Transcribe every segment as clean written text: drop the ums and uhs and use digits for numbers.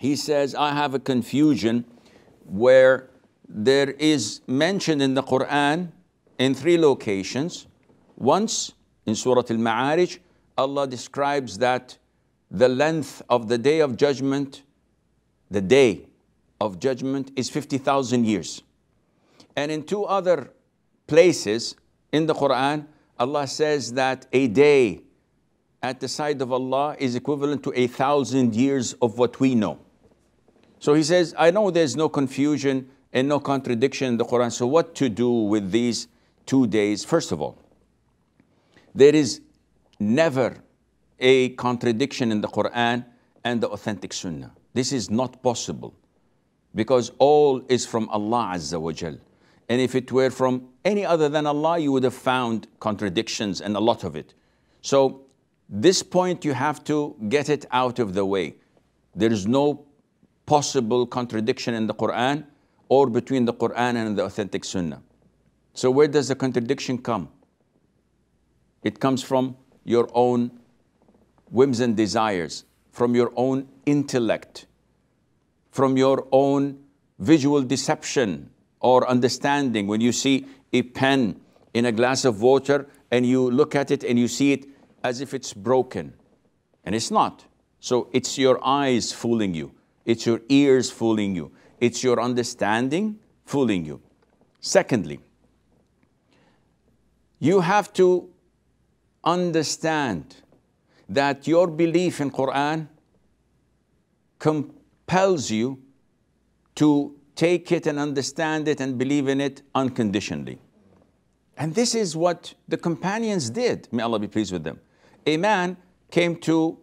he says, I have a confusion where there is mentioned in the Quran in 3 locations. Once in Surah Al-Ma'arij, Allah describes that the length of the day of judgment, the day of judgment is 50,000 years. And in 2 other places in the Quran, Allah says that a day at the side of Allah is equivalent to 1,000 years of what we know. So he says, I know there's no confusion and no contradiction in the Quran, so what to do with these 2 days? First of all, there is never a contradiction in the Quran and the authentic Sunnah. This is not possible because all is from Allah Azza wa Jal. And if it were from any other than Allah, you would have found contradictions and a lot of it. So this point, you have to get it out of the way. There is no possible contradiction in the Quran or between the Quran and the authentic Sunnah. So where does the contradiction come? It comes from your own whims and desires, from your own intellect, from your own visual deception or understanding. When you see a pen in a glass of water and you look at it and you see it as if it's broken, and it's not. So it's your eyes fooling you. It's your ears fooling you. It's your understanding fooling you. Secondly, you have to understand that your belief in Quran compels you to take it and understand it and believe in it unconditionally. And this is what the companions did. May Allah be pleased with them. A man came to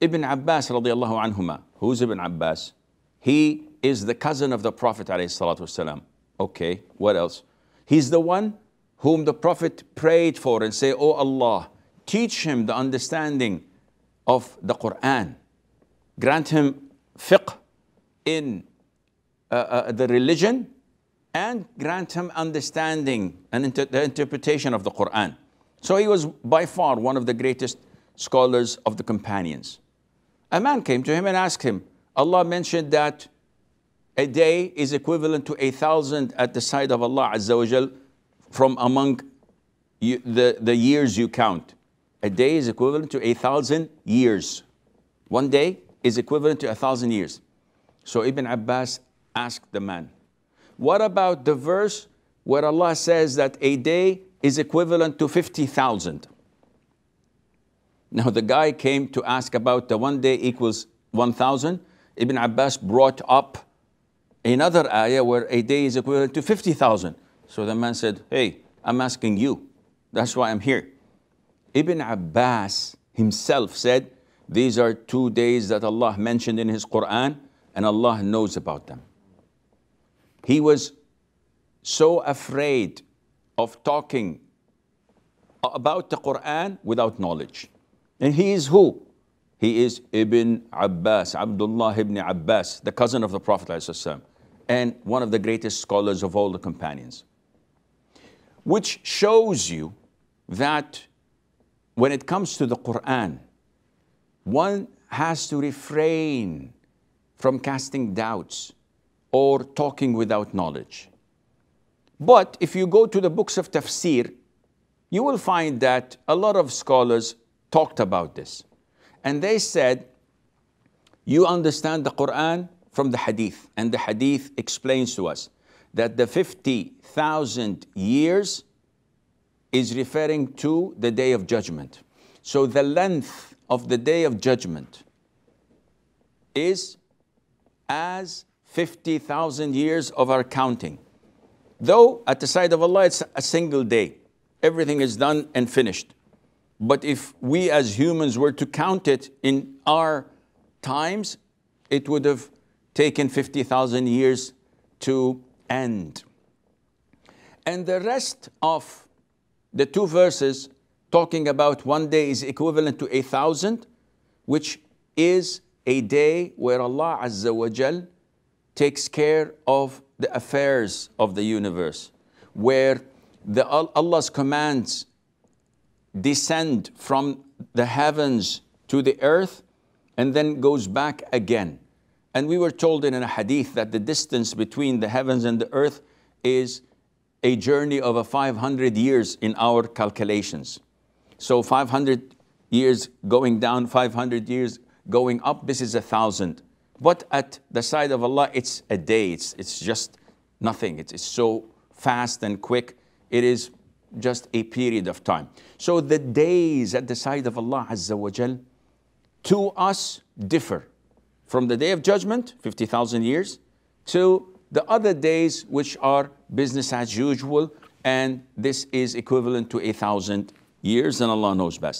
Ibn Abbas radiallahu anhuma. Who's Ibn Abbas? He is the cousin of the Prophet alayhi salatu wasalam. Okay, what else? He's the one whom the Prophet prayed for and say, oh Allah, teach him the understanding of the Quran. Grant him fiqh in the religion and grant him understanding and the interpretation of the Quran. So he was by far one of the greatest scholars of the companions. A man came to him and asked him, Allah mentioned that a day is equivalent to 1,000 at the side of Allah Azza wa Jal from among the years you count. A day is equivalent to 1,000 years. One day is equivalent to 1,000 years. So Ibn Abbas asked the man, what about the verse where Allah says that a day is equivalent to 50,000? Now the guy came to ask about the 1 day equals 1,000. Ibn Abbas brought up another ayah where a day is equivalent to 50,000. So the man said, hey, I'm asking you. That's why I'm here. Ibn Abbas himself said, these are 2 days that Allah mentioned in His Quran and Allah knows about them. He was so afraid of talking about the Quran without knowledge. And he is who? He is Ibn Abbas, Abdullah ibn Abbas, the cousin of the Prophet ﷺ, and one of the greatest scholars of all the companions. Which shows you that when it comes to the Quran, one has to refrain from casting doubts or talking without knowledge. But if you go to the books of tafsir, you will find that a lot of scholars talked about this. And they said, you understand the Quran from the hadith. And the hadith explains to us that the 50,000 years is referring to the day of judgment. So the length of the day of judgment is as 50,000 years of our counting. Though at the side of Allah, it's a single day. Everything is done and finished. But if we as humans were to count it in our times, it would have taken 50,000 years to end. And the rest of the 2 verses talking about 1 day is equivalent to 1,000, which is a day where Allah Azza wa Jal takes care of the affairs of the universe, where Allah's commands descend from the heavens to the earth and then goes back again. And we were told in a hadith that the distance between the heavens and the earth is a journey of 500 years in our calculations. So 500 years going down, 500 years going up, this is 1,000. But at the side of Allah, it's a day. It's just nothing. It's so fast and quick. It is just a period of time. So the days at the side of Allah Azza wa Jal to us differ from the day of judgment, 50,000 years, to the other days which are business as usual, and this is equivalent to 1,000 years, and Allah knows best.